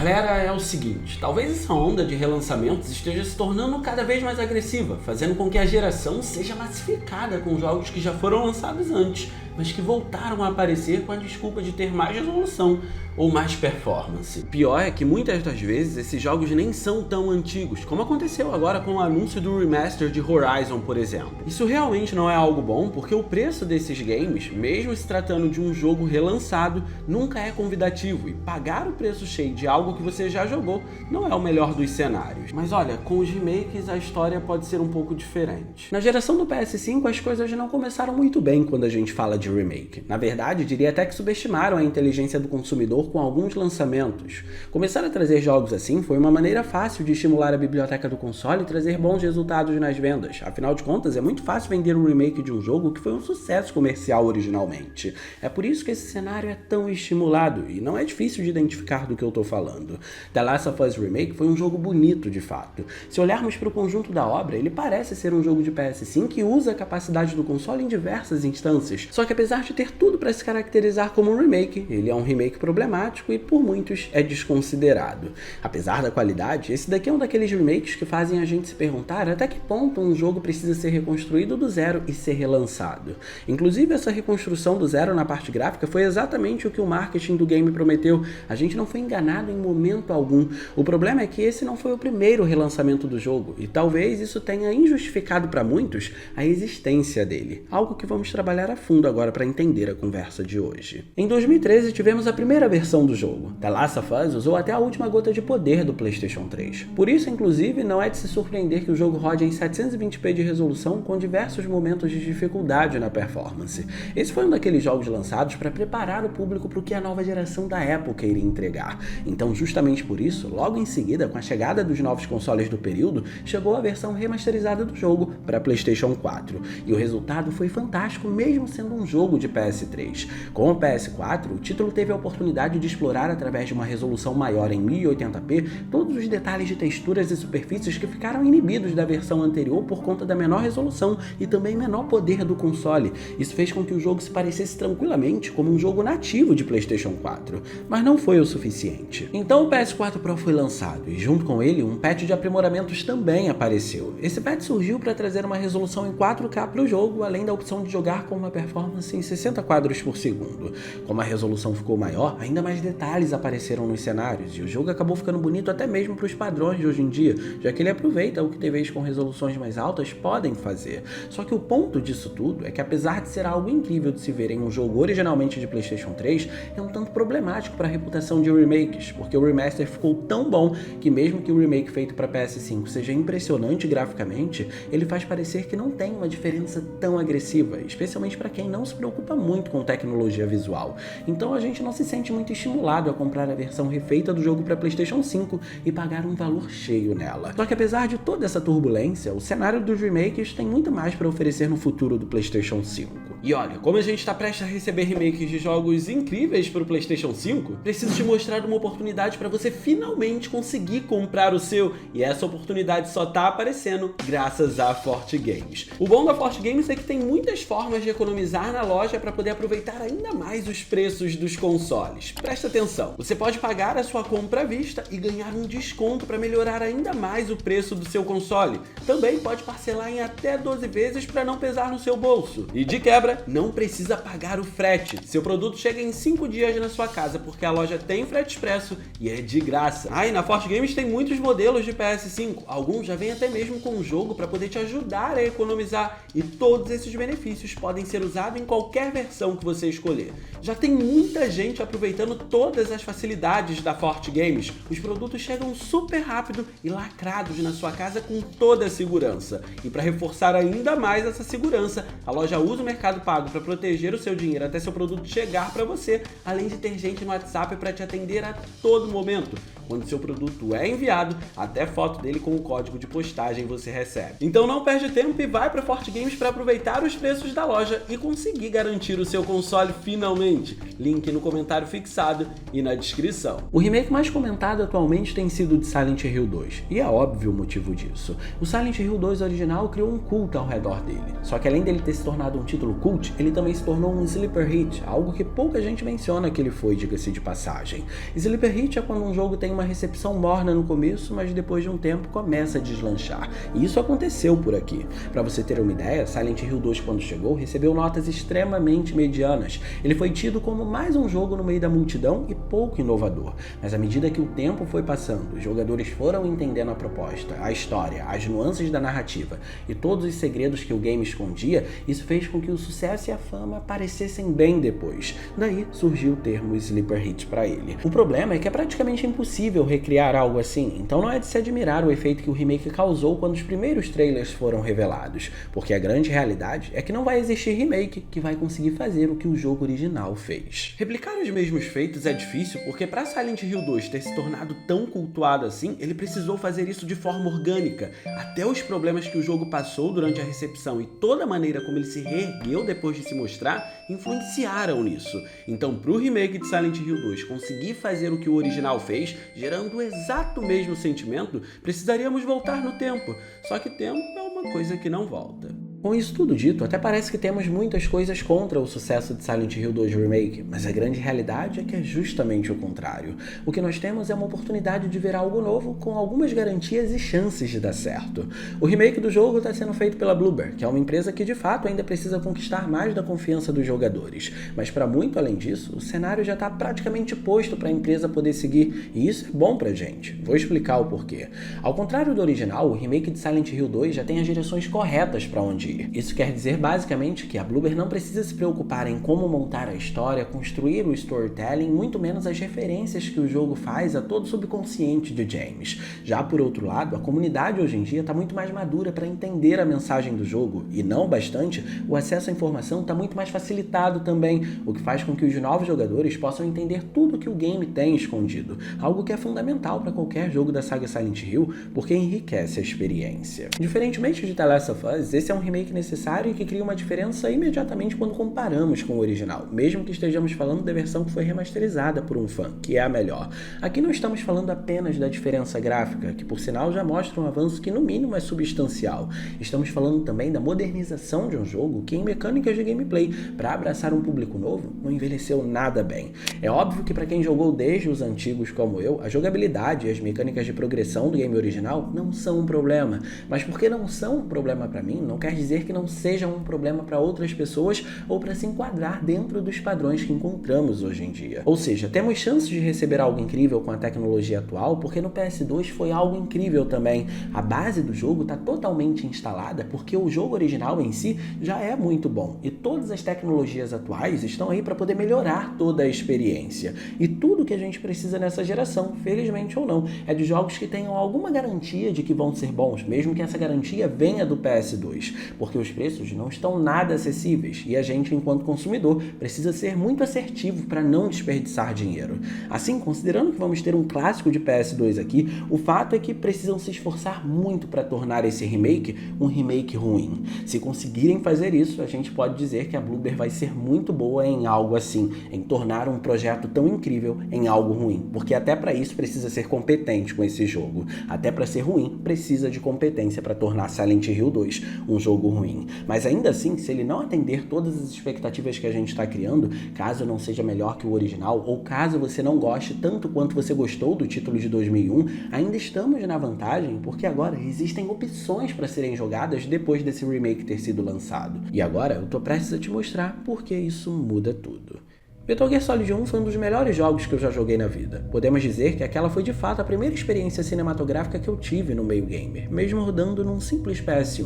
Galera, é o seguinte, talvez essa onda de relançamentos esteja se tornando cada vez mais agressiva, fazendo com que a geração seja massificada com jogos que já foram lançados antes, mas que voltaram a aparecer com a desculpa de ter mais resolução ou mais performance. O pior é que muitas das vezes esses jogos nem são tão antigos, como aconteceu agora com o anúncio do remaster de Horizon, por exemplo. Isso realmente não é algo bom, porque o preço desses games, mesmo se tratando de um jogo relançado, nunca é convidativo, e pagar o preço cheio de algo que você já jogou não é o melhor dos cenários. Mas olha, com os remakes a história pode ser um pouco diferente. Na geração do PS5 as coisas não começaram muito bem quando a gente fala de remake. Na verdade, diria até que subestimaram a inteligência do consumidor com alguns lançamentos. Começar a trazer jogos assim foi uma maneira fácil de estimular a biblioteca do console e trazer bons resultados nas vendas. Afinal de contas, é muito fácil vender um remake de um jogo que foi um sucesso comercial originalmente. É por isso que esse cenário é tão estimulado, e não é difícil de identificar do que eu tô falando. The Last of Us Remake foi um jogo bonito de fato. Se olharmos para o conjunto da obra, ele parece ser um jogo de PS5 que usa a capacidade do console em diversas instâncias. Só que apesar de ter tudo para se caracterizar como um remake, ele é um remake problemático e por muitos é desconsiderado. Apesar da qualidade, esse daqui é um daqueles remakes que fazem a gente se perguntar até que ponto um jogo precisa ser reconstruído do zero e ser relançado. Inclusive, essa reconstrução do zero na parte gráfica foi exatamente o que o marketing do game prometeu. A gente não foi enganado em momento algum. O problema é que esse não foi o primeiro relançamento do jogo, e talvez isso tenha injustificado para muitos a existência dele. Algo que vamos trabalhar a fundo agora para entender a conversa de hoje. Em 2013 tivemos a primeira versão do jogo. The Last of Us usou até a última gota de poder do PlayStation 3. Por isso, inclusive, não é de se surpreender que o jogo rode em 720p de resolução com diversos momentos de dificuldade na performance. Esse foi um daqueles jogos lançados para preparar o público para o que a nova geração da época iria entregar. Então, justamente por isso, logo em seguida, com a chegada dos novos consoles do período, chegou a versão remasterizada do jogo para PlayStation 4. E o resultado foi fantástico, mesmo sendo um jogo de PS3. Com o PS4, o título teve a oportunidade de explorar através de uma resolução maior em 1080p todos os detalhes de texturas e superfícies que ficaram inibidos da versão anterior por conta da menor resolução e também menor poder do console. Isso fez com que o jogo se parecesse tranquilamente como um jogo nativo de PlayStation 4, mas não foi o suficiente. Então o PS4 Pro foi lançado e junto com ele um patch de aprimoramentos também apareceu. Esse patch surgiu para trazer uma resolução em 4K para o jogo, além da opção de jogar com uma performance em 60 quadros por segundo. Como a resolução ficou maior, ainda mais detalhes apareceram nos cenários e o jogo acabou ficando bonito até mesmo para os padrões de hoje em dia, já que ele aproveita o que TVs com resoluções mais altas podem fazer. Só que o ponto disso tudo é que, apesar de ser algo incrível de se ver em um jogo originalmente de PlayStation 3, é um tanto problemático para a reputação de remakes, porque o remaster ficou tão bom que mesmo que o remake feito para PS5 seja impressionante graficamente, ele faz parecer que não tem uma diferença tão agressiva, especialmente para quem não se preocupa muito com tecnologia visual. Então a gente não se sente muito estimulado a comprar a versão refeita do jogo para PlayStation 5 e pagar um valor cheio nela. Só que apesar de toda essa turbulência, o cenário dos remakes tem muito mais para oferecer no futuro do PlayStation 5. E olha, como a gente está prestes a receber remakes de jogos incríveis para o PlayStation 5, preciso te mostrar uma oportunidade para você finalmente conseguir comprar o seu, e essa oportunidade só tá aparecendo graças a Forte Games. O bom da Forte Games é que tem muitas formas de economizar na loja para poder aproveitar ainda mais os preços dos consoles. Presta atenção, você pode pagar a sua compra à vista e ganhar um desconto para melhorar ainda mais o preço do seu console. Também pode parcelar em até 12 vezes para não pesar no seu bolso. E de quebra, não precisa pagar o frete. Seu produto chega em 5 dias na sua casa, porque a loja tem frete expresso e é de graça. E na Forte Games tem muitos modelos de PS5. Alguns já vêm até mesmo com um jogo para poder te ajudar a economizar. E todos esses benefícios podem ser usados em qualquer versão que você escolher. Já tem muita gente aproveitando todas as facilidades da Forte Games. Os produtos chegam super rápido e lacrados na sua casa com toda a segurança. E para reforçar ainda mais essa segurança, a loja usa o Mercado Pago para proteger o seu dinheiro até seu produto chegar para você, além de ter gente no WhatsApp para te atender a todo momento. Quando seu produto é enviado, até foto dele com o código de postagem você recebe. Então não perde tempo e vai para Forte Games para aproveitar os preços da loja e conseguir garantir o seu console finalmente. Link no comentário fixado e na descrição. O remake mais comentado atualmente tem sido o de Silent Hill 2, e é óbvio o motivo disso. O Silent Hill 2 original criou um culto ao redor dele, só que além dele ter se tornado um título cult, ele também se tornou um sleeper hit, algo que pouca gente menciona que ele foi, diga-se de passagem. Sleeper hit é quando um jogo tem uma uma recepção morna no começo, mas depois de um tempo começa a deslanchar. E isso aconteceu por aqui. Para você ter uma ideia, Silent Hill 2, quando chegou, recebeu notas extremamente medianas. Ele foi tido como mais um jogo no meio da multidão e pouco inovador. Mas à medida que o tempo foi passando, os jogadores foram entendendo a proposta, a história, as nuances da narrativa e todos os segredos que o game escondia, isso fez com que o sucesso e a fama aparecessem bem depois. Daí surgiu o termo Sleeper Hit para ele. O problema é que é praticamente impossível recriar algo assim, então não é de se admirar o efeito que o remake causou quando os primeiros trailers foram revelados, porque a grande realidade é que não vai existir remake que vai conseguir fazer o que o jogo original fez. Replicar os mesmos feitos é difícil porque para Silent Hill 2 ter se tornado tão cultuado assim, ele precisou fazer isso de forma orgânica. Até os problemas que o jogo passou durante a recepção e toda a maneira como ele se reergueu depois de se mostrar influenciaram nisso. Então, para o remake de Silent Hill 2 conseguir fazer o que o original fez, gerando o exato mesmo sentimento, precisaríamos voltar no tempo. Só que tempo é uma coisa que não volta. Com isso tudo dito, até parece que temos muitas coisas contra o sucesso de Silent Hill 2 Remake, mas a grande realidade é que é justamente o contrário. O que nós temos é uma oportunidade de ver algo novo com algumas garantias e chances de dar certo. O remake do jogo está sendo feito pela Bloober, que é uma empresa que de fato ainda precisa conquistar mais da confiança dos jogadores, mas para muito além disso, o cenário já está praticamente posto para a empresa poder seguir, e isso é bom pra gente. Vou explicar o porquê. Ao contrário do original, o remake de Silent Hill 2 já tem as direções corretas para onde ir. Isso quer dizer basicamente que a Bloober não precisa se preocupar em como montar a história, construir o storytelling, muito menos as referências que o jogo faz a todo o subconsciente de James. Já por outro lado, a comunidade hoje em dia está muito mais madura para entender a mensagem do jogo, e não bastante, o acesso à informação está muito mais facilitado também, o que faz com que os novos jogadores possam entender tudo que o game tem escondido, algo que é fundamental para qualquer jogo da saga Silent Hill, porque enriquece a experiência. Diferentemente de The Last of Us, esse é um remake necessário e que cria uma diferença imediatamente quando comparamos com o original, mesmo que estejamos falando da versão que foi remasterizada por um fã, que é a melhor. Aqui não estamos falando apenas da diferença gráfica, que por sinal já mostra um avanço que no mínimo é substancial. Estamos falando também da modernização de um jogo que em mecânicas de gameplay, para abraçar um público novo, não envelheceu nada bem. É óbvio que para quem jogou desde os antigos como eu, a jogabilidade e as mecânicas de progressão do game original não são um problema, mas porque não são um problema para mim, não quer dizer que não sejam um problema para outras pessoas ou para se enquadrar dentro dos padrões que encontramos hoje em dia. Ou seja, temos chances de receber algo incrível com a tecnologia atual, porque no PS2 foi algo incrível também. A base do jogo está totalmente instalada porque o jogo original em si já é muito bom e todas as tecnologias atuais estão aí para poder melhorar toda a experiência. E tudo que a gente precisa nessa geração, felizmente ou não, é de jogos que tenham alguma garantia de que vão ser bons, mesmo que essa garantia venha do PS2, porque os preços não estão nada acessíveis e a gente, enquanto consumidor, precisa ser muito assertivo para não desperdiçar dinheiro. Assim, considerando que vamos ter um clássico de PS2 aqui, o fato é que precisam se esforçar muito para tornar esse remake um remake ruim. Se conseguirem fazer isso, a gente pode dizer que a Bloober vai ser muito boa em algo assim, em tornar um projeto tão incrível em algo ruim, porque até para isso precisa ser competente com esse jogo. Até para ser ruim, precisa de competência para tornar Silent Hill 2 um jogo ruim. Mas ainda assim, se ele não atender todas as expectativas que a gente está criando, caso não seja melhor que o original, ou caso você não goste tanto quanto você gostou do título de 2001, ainda estamos na vantagem, porque agora existem opções para serem jogadas depois desse remake ter sido lançado. E agora eu tô prestes a te mostrar porque isso muda tudo. Metal Gear Solid 1 foi um dos melhores jogos que eu já joguei na vida. Podemos dizer que aquela foi de fato a primeira experiência cinematográfica que eu tive no meio gamer, mesmo rodando num simples PS1.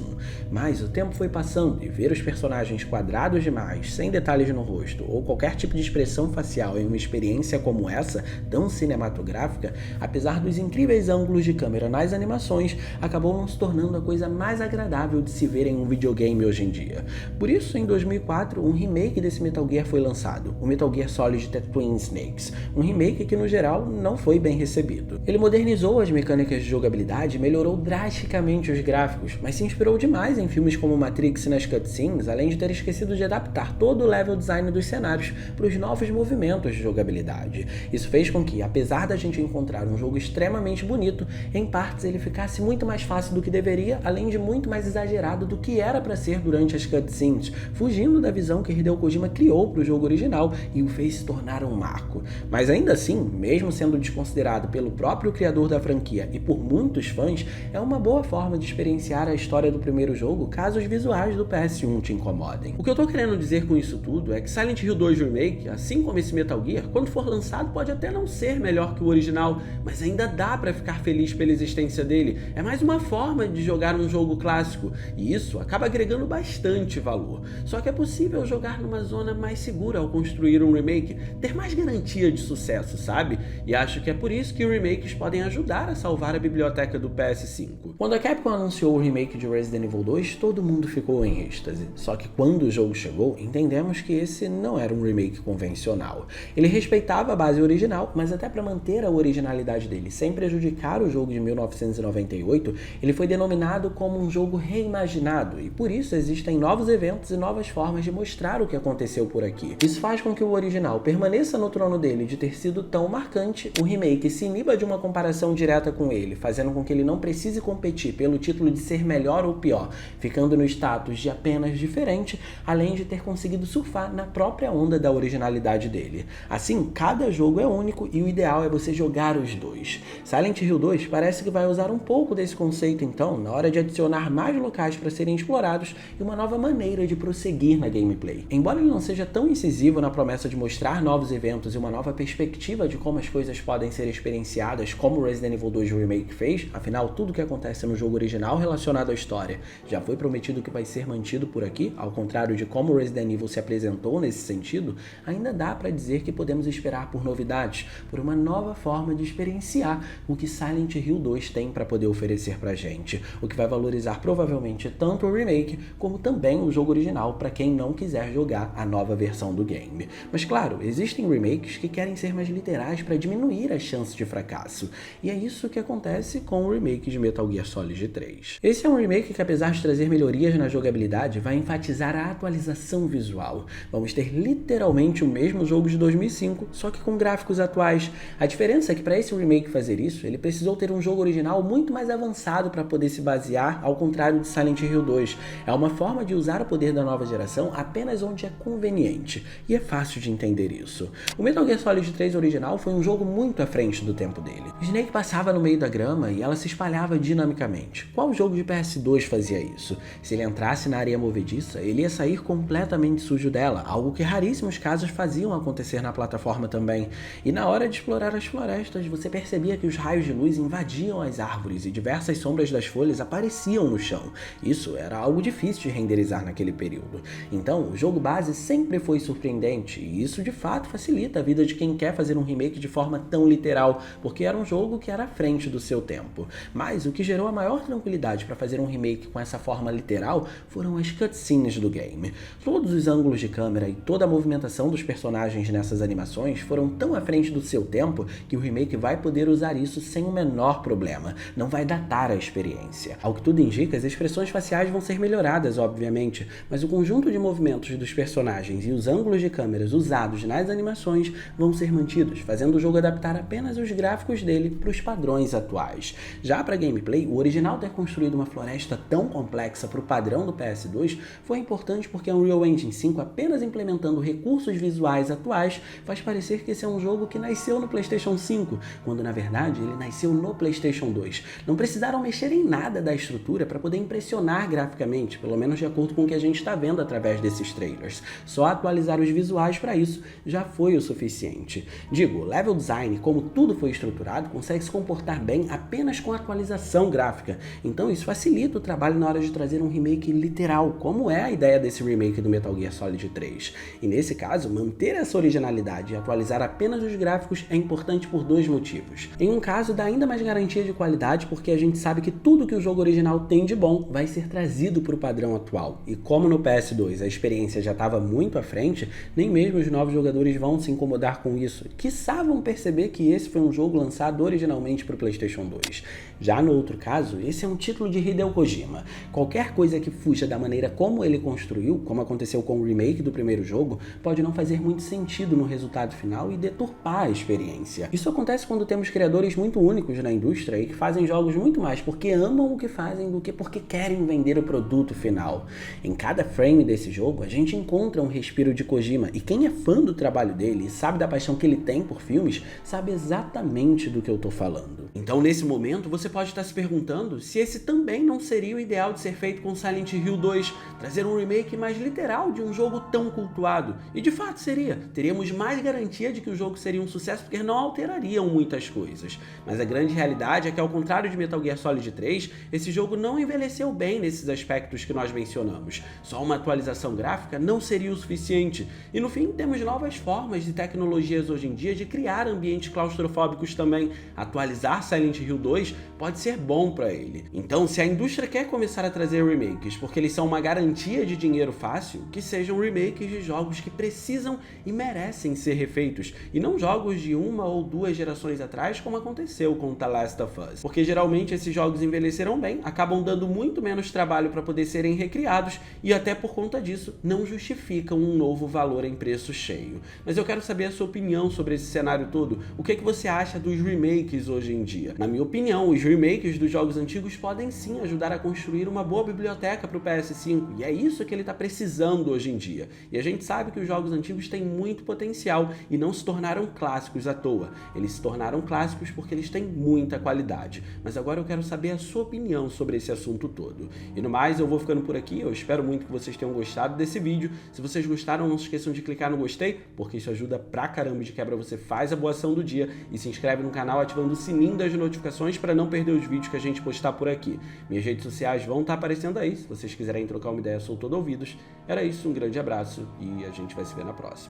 Mas o tempo foi passando e ver os personagens quadrados demais, sem detalhes no rosto, ou qualquer tipo de expressão facial em uma experiência como essa, tão cinematográfica, apesar dos incríveis ângulos de câmera nas animações, acabou não se tornando a coisa mais agradável de se ver em um videogame hoje em dia. Por isso, em 2004, um remake desse Metal Gear foi lançado, o Metal Gear Solid The Twin Snakes, um remake que no geral não foi bem recebido. Ele modernizou as mecânicas de jogabilidade e melhorou drasticamente os gráficos, mas se inspirou demais em filmes como Matrix e nas cutscenes, além de ter esquecido de adaptar todo o level design dos cenários para os novos movimentos de jogabilidade. Isso fez com que, apesar da gente encontrar um jogo extremamente bonito, em partes ele ficasse muito mais fácil do que deveria, além de muito mais exagerado do que era para ser durante as cutscenes, fugindo da visão que Hideo Kojima criou para o jogo original e o fez se tornar um marco. Mas ainda assim, mesmo sendo desconsiderado pelo próprio criador da franquia e por muitos fãs, é uma boa forma de experienciar a história do primeiro jogo caso os visuais do PS1 te incomodem. O que eu tô querendo dizer com isso tudo é que Silent Hill 2 Remake, assim como esse Metal Gear, quando for lançado pode até não ser melhor que o original, mas ainda dá pra ficar feliz pela existência dele. É mais uma forma de jogar um jogo clássico, e isso acaba agregando bastante valor. Só que é possível jogar numa zona mais segura ao construir um remake, ter mais garantia de sucesso, sabe? E acho que é por isso que remakes podem ajudar a salvar a biblioteca do PS5. Quando a Capcom anunciou o remake de Resident Evil 2, todo mundo ficou em êxtase. Só que quando o jogo chegou, entendemos que esse não era um remake convencional. Ele respeitava a base original, mas até para manter a originalidade dele sem prejudicar o jogo de 1998, ele foi denominado como um jogo reimaginado, e por isso existem novos eventos e novas formas de mostrar o que aconteceu por aqui. Isso faz com que o original permaneça no trono dele de ter sido tão marcante, o remake se iniba de uma comparação direta com ele, fazendo com que ele não precise competir pelo título de ser melhor ou pior, ficando no status de apenas diferente, além de ter conseguido surfar na própria onda da originalidade dele. Assim, cada jogo é único e o ideal é você jogar os dois. Silent Hill 2 parece que vai usar um pouco desse conceito então, na hora de adicionar mais locais para serem explorados e uma nova maneira de prosseguir na gameplay. Embora ele não seja tão incisivo na promessa de mostrar novos eventos e uma nova perspectiva de como as coisas podem ser experienciadas como Resident Evil 2 Remake fez, afinal tudo que acontece no jogo original relacionado à história já foi prometido que vai ser mantido por aqui, ao contrário de como Resident Evil se apresentou nesse sentido, ainda dá para dizer que podemos esperar por novidades, por uma nova forma de experienciar o que Silent Hill 2 tem para poder oferecer pra gente, o que vai valorizar provavelmente tanto o remake como também o jogo original para quem não quiser jogar a nova versão do game. Mas claro, existem remakes que querem ser mais literais para diminuir as chances de fracasso, e é isso que acontece com o remake de Metal Gear Solid 3. Esse é um remake que, apesar de trazer melhorias na jogabilidade, vai enfatizar a atualização visual. Vamos ter literalmente o mesmo jogo de 2005, só que com gráficos atuais. A diferença é que para esse remake fazer isso, ele precisou ter um jogo original muito mais avançado para poder se basear, ao contrário de Silent Hill 2. É uma forma de usar o poder da nova geração apenas onde é conveniente, e é fácil de entender isso. O Metal Gear Solid 3 original foi um jogo muito à frente do tempo dele. Snake passava no meio da grama e ela se espalhava dinamicamente. Qual jogo de PS2 fazia isso? Se ele entrasse na areia movediça, ele ia sair completamente sujo dela, algo que raríssimos casos faziam acontecer na plataforma também. E na hora de explorar as florestas, você percebia que os raios de luz invadiam as árvores e diversas sombras das folhas apareciam no chão. Isso era algo difícil de renderizar naquele período. Então, o jogo base sempre foi surpreendente, e isso de fato facilita a vida de quem quer fazer um remake de forma tão literal, porque era um jogo que era à frente do seu tempo. Mas o que gerou a maior tranquilidade para fazer um remake com essa forma literal foram as cutscenes do game. Todos os ângulos de câmera e toda a movimentação dos personagens nessas animações foram tão à frente do seu tempo que o remake vai poder usar isso sem o menor problema. Não vai datar a experiência. Ao que tudo indica, as expressões faciais vão ser melhoradas, obviamente, mas o conjunto de movimentos dos personagens e os ângulos de câmeras usados nas animações vão ser mantidos, fazendo o jogo adaptar apenas os gráficos dele para os padrões atuais. Já para gameplay, o original ter construído uma floresta tão complexa para o padrão do PS2 foi importante porque a Unreal Engine 5, apenas implementando recursos visuais atuais, faz parecer que esse é um jogo que nasceu no PlayStation 5, quando na verdade ele nasceu no PlayStation 2. Não precisaram mexer em nada da estrutura para poder impressionar graficamente, pelo menos de acordo com o que a gente está vendo através desses trailers. Só atualizar os visuais para isso já foi o suficiente. Digo, o level design, como tudo foi estruturado, consegue se comportar bem apenas com atualização gráfica, então isso facilita o trabalho na hora de trazer um remake literal, como é a ideia desse remake do Metal Gear Solid 3. E nesse caso, manter essa originalidade e atualizar apenas os gráficos é importante por dois motivos. Em um caso, dá ainda mais garantia de qualidade porque a gente sabe que tudo que o jogo original tem de bom vai ser trazido para o padrão atual. E como no PS2 a experiência já estava muito à frente, nem mesmo os novos jogadores vão se incomodar com isso, quiçá vão perceber que esse foi um jogo lançado originalmente para o PlayStation 2. Já no outro caso, esse é um título de Hideo Kojima. Qualquer coisa que fuja da maneira como ele construiu, como aconteceu com o remake do primeiro jogo, pode não fazer muito sentido no resultado final e deturpar a experiência. Isso acontece quando temos criadores muito únicos na indústria e que fazem jogos muito mais porque amam o que fazem do que porque querem vender o produto final. Em cada frame desse jogo, a gente encontra um respiro de Kojima, e quem Quem é fã do trabalho dele e sabe da paixão que ele tem por filmes, sabe exatamente do que eu tô falando. Então, nesse momento, você pode estar se perguntando se esse também não seria o ideal de ser feito com Silent Hill 2, trazer um remake mais literal de um jogo tão cultuado. E de fato seria. Teríamos mais garantia de que o jogo seria um sucesso porque não alterariam muitas coisas. Mas a grande realidade é que, ao contrário de Metal Gear Solid 3, esse jogo não envelheceu bem nesses aspectos que nós mencionamos. Só uma atualização gráfica não seria o suficiente. E no fim, temos novas formas e tecnologias hoje em dia de criar ambientes claustrofóbicos também. Atualizar Silent Hill 2 pode ser bom para ele. Então, se a indústria quer começar a trazer remakes porque eles são uma garantia de dinheiro fácil, que sejam remakes de jogos que precisam e merecem ser refeitos, e não jogos de 1 ou 2 gerações atrás, como aconteceu com The Last of Us. Porque geralmente esses jogos envelheceram bem, acabam dando muito menos trabalho para poder serem recriados, e até por conta disso não justificam um novo valor em preço cheio. Mas eu quero saber a sua opinião sobre esse cenário todo. O que você acha dos remakes hoje em dia? Na minha opinião, os remakes dos jogos antigos podem sim ajudar a construir uma boa biblioteca para o PS5, e é isso que ele está precisando hoje em dia. E a gente sabe que os jogos antigos têm muito potencial e não se tornaram clássicos à toa. Eles se tornaram clássicos porque eles têm muita qualidade. Mas agora eu quero saber a sua opinião sobre esse assunto todo. E no mais, eu vou ficando por aqui. Eu espero muito que vocês tenham gostado desse vídeo. Se vocês gostaram, não se esqueçam de clicar no gostei, porque isso ajuda pra caramba. De quebra você faz a boa ação do dia e se inscreve no canal ativando o sininho das notificações para não perder os vídeos que a gente postar por aqui. Minhas redes sociais vão estar aparecendo aí. Se vocês quiserem trocar uma ideia, sou todo ouvidos. Era isso, um grande abraço e a gente vai se ver na próxima.